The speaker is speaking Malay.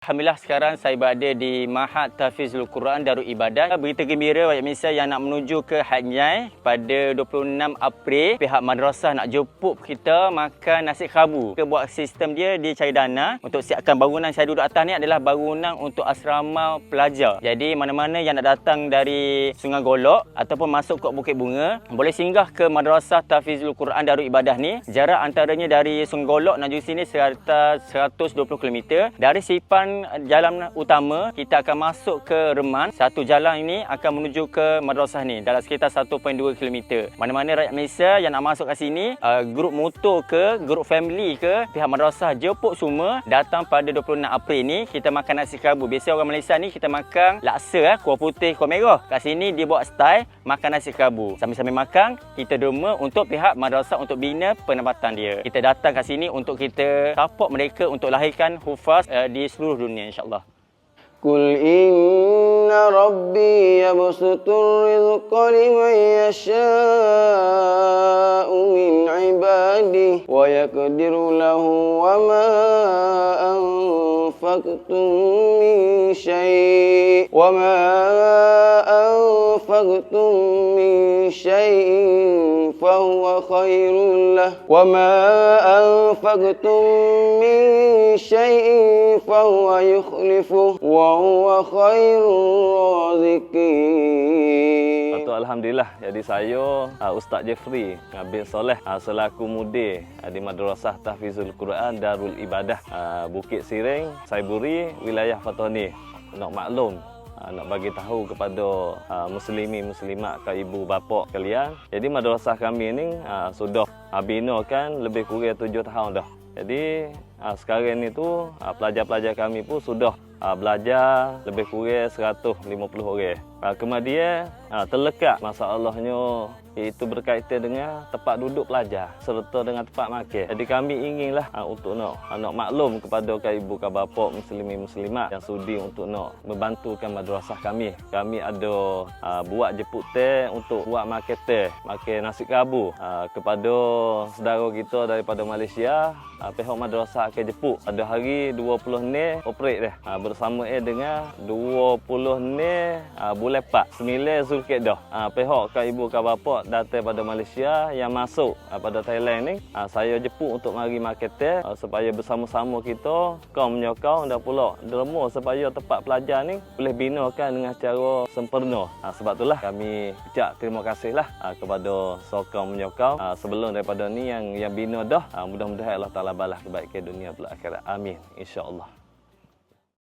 Alhamdulillah sekarang saya berada di Mahat Tahfizul Quran Darul Ibadah. Berita gembira rakyat Malaysia yang nak menuju ke Haj Nyai pada 26 April. Pihak madrasah nak jemput kita makan nasi khabu. Kita buat sistem dia cari dana untuk siapkan bangunan. Saya duduk atas ni adalah bangunan untuk asrama pelajar. Jadi mana-mana yang nak datang dari Sungai Golok ataupun masuk ke Bukit Bunga boleh singgah ke Madrasah Tahfizul Quran Darul Ibadah ni. Jarak antaranya dari Sungai Golok menuju sini sekitar 120 km. Dari Sipan jalan utama kita akan masuk ke Reman. Satu jalan ini akan menuju ke madrasah ni dalam sekitar 1.2 km. Mana-mana rakyat Malaysia yang nak masuk ke sini, grup motor ke, grup family ke, pihak madrasah jemput semua datang pada 26 April ni. Kita makan nasi kerabu. Biasa orang Malaysia ni kita makan laksa, kuah putih, kuah merah. Kat sini dia buat style makan nasi kerabu. Sambil-sambil makan, kita derma untuk pihak madrasah untuk bina penempatan dia. Kita datang kat sini untuk kita support mereka untuk lahirkan hufaz di seluruh dunia insya-Allah. Qul inna rabbi yabsutur rizqa liman yasha'u min ibadihi wa yaqdiru lahu wa ma anfaqtum min syai' wa ma anfaqtum min syai'in fahuwa khairul lah wa ma anfaqtum min syai'in fahuwa yukhlifuh wa huwa khairur raziqin. Alhamdulillah, jadi saya Ustaz Jeffrey bin Soleh selaku mudir di Madrasah Tahfizul Quran Darul Ibadah Bukit Siring, Saiburi, wilayah Fatoni. Nak maklum, nak bagi tahu kepada muslimin muslimat ke ibu bapa kalian. Jadi madrasah kami ni sudah bina kan lebih kurang 7 tahun dah. Jadi sekarang ni tu pelajar-pelajar kami pun sudah belajar lebih kurang 150 orang. Kemudian terlekat masalahnya iaitu berkaitan dengan tempat duduk pelajar serta dengan tempat makan. Jadi kami inginlah untuk nak maklum kepada ibu ke bapa muslimin muslimat yang sudi untuk nak membantukan madrasah kami. Kami ada buat jemput teh untuk buat makan teh, makan nasi kerabu kepada saudara kita daripada Malaysia. Pihak madrasah akan jemput pada hari 20 ni April dah bersama dengan 20 ni bulan 4 9 Zulkaidah. Pihak ke ibu ke bapa datang pada Malaysia yang masuk pada Thailand ni, saya jemput untuk mari makan teh supaya bersama-sama kita kau menyokong dan pula derma supaya tempat pelajar ni boleh binakan dengan cara sempurna. Sebab itulah kami ucap terima kasihlah kepada sokong menyokong sebelum daripada ni yang bina dah. Mudah-mudahan Allah Taala balas kebaikan dunia dan akhirat. Amin, insya-Allah.